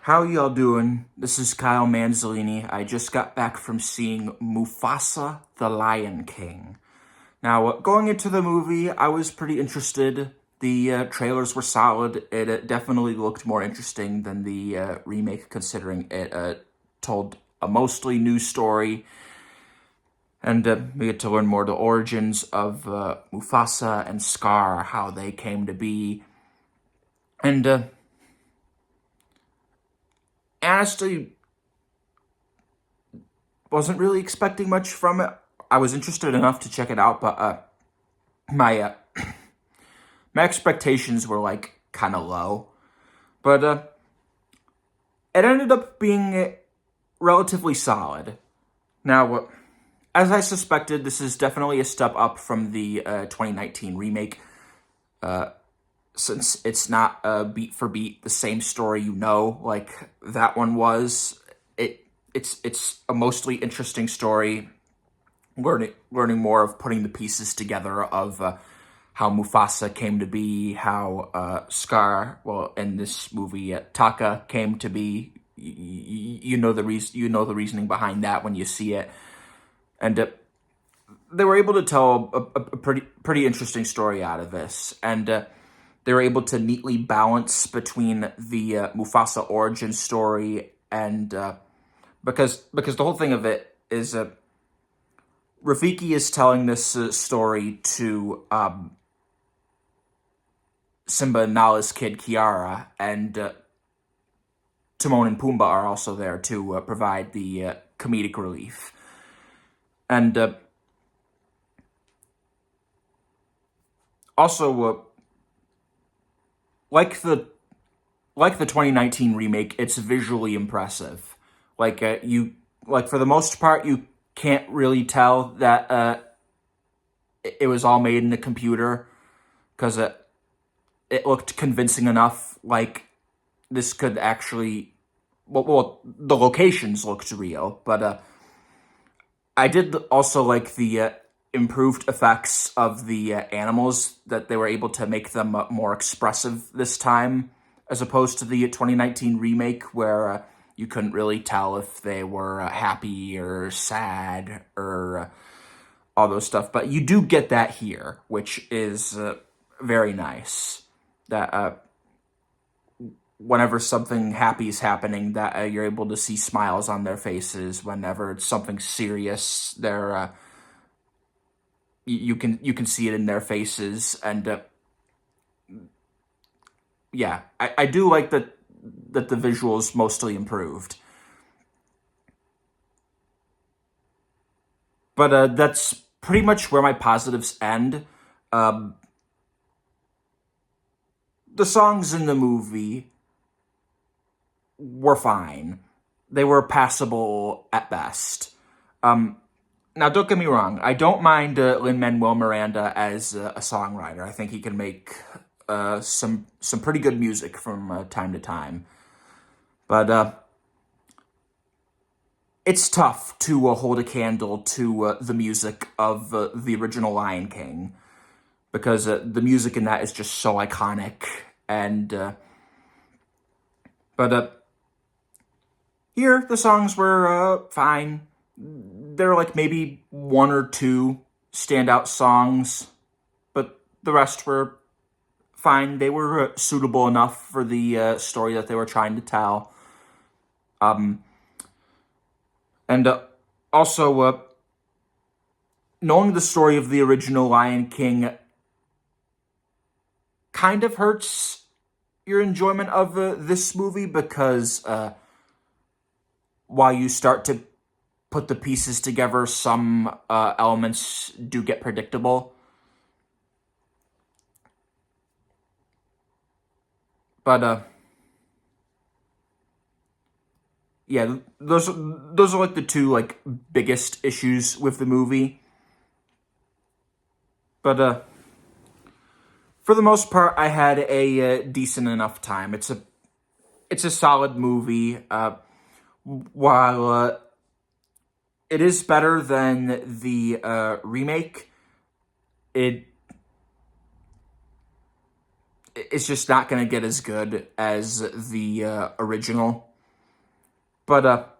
How y'all doing? This is Kyle Manzolini. I just got back from seeing Mufasa the Lion King. Now, going into the movie, I was pretty interested. The trailers were solid. It definitely looked more interesting than the remake, considering it told a mostly new story. And we get to learn more the origins of Mufasa and Scar, how they came to be. And honestly, wasn't really expecting much from it. I was interested enough to check it out, but my my expectations were like kind of low. But it ended up being relatively solid. Now, as I suspected, this is definitely a step up from the 2019 remake, since it's not beat for beat the same story like that one was. It's a mostly interesting story, learning more of putting the pieces together of how Mufasa came to be, how Scar, well, in this movie, Taka came to be. You know the reason. You know the reasoning behind that when you see it, and they were able to tell a pretty interesting story out of this, and they were able to neatly balance between the Mufasa origin story and because the whole thing of it is Rafiki is telling this story to Simba and Nala's kid Kiara, and Timon and Pumbaa are also there to provide the comedic relief. And also, like the 2019 remake, it's visually impressive. For the most part, you can't really tell that it was all made in a computer, because it looked convincing enough. Like this could actually, the locations looked real, but I did also like the improved effects of the animals, that they were able to make them more expressive this time, as opposed to the 2019 remake, where you couldn't really tell if they were happy or sad or all those stuff. But you do get that here, which is very nice. That whenever something happy is happening, that you're able to see smiles on their faces. Whenever it's something serious, they're you can see it in their faces. And yeah, I do like that the visuals mostly improved. But that's pretty much where my positives end. Um, the songs in the movie were fine. They were passable at best. Um, Now, don't get me wrong. I don't mind Lin-Manuel Miranda as a songwriter. I think he can make some pretty good music from time to time. But it's tough to hold a candle to the music of the original Lion King, because the music in that is just so iconic. And but here the songs were fine. There are like maybe one or two standout songs, but the rest were fine. They were suitable enough for the story that they were trying to tell. And also, knowing the story of the original Lion King kind of hurts your enjoyment of this movie, because while you start to put the pieces together, some elements do get predictable. But yeah, those are like the two like biggest issues with the movie. But for the most part, I had a decent enough time. It's a solid movie. While it is better than the remake, it it's just not going to get as good as the original. But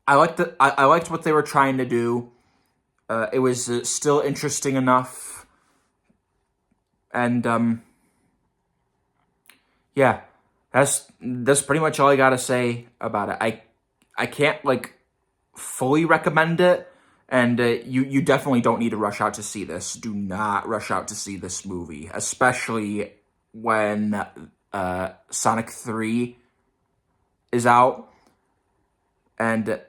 I liked what they were trying to do. It was still interesting enough, and yeah, that's pretty much all I gotta say about it. I can't like fully recommend it, and you definitely don't need to rush out to see this. Do not rush out to see this movie, especially when Sonic 3 is out. And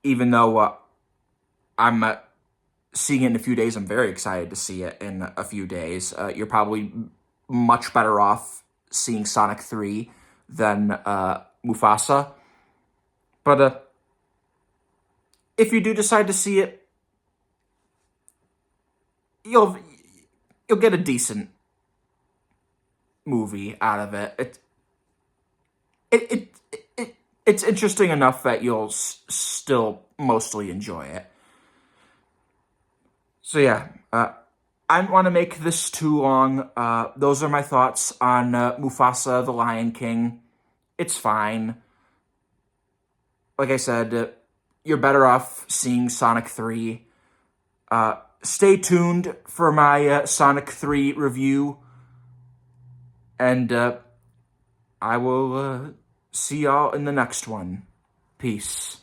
even though I'm seeing it in a few days, I'm very excited to see it in a few days. You're probably much better off seeing Sonic 3 than Mufasa. But if you do decide to see it, you'll you'll get a decent movie out of it. It, it, it's interesting enough that you'll still mostly enjoy it. So yeah, I don't want to make this too long. Those are my thoughts on Mufasa, the Lion King. It's fine. Like I said, you're better off seeing Sonic 3. Stay tuned for my Sonic 3 review, and I will see y'all in the next one. Peace.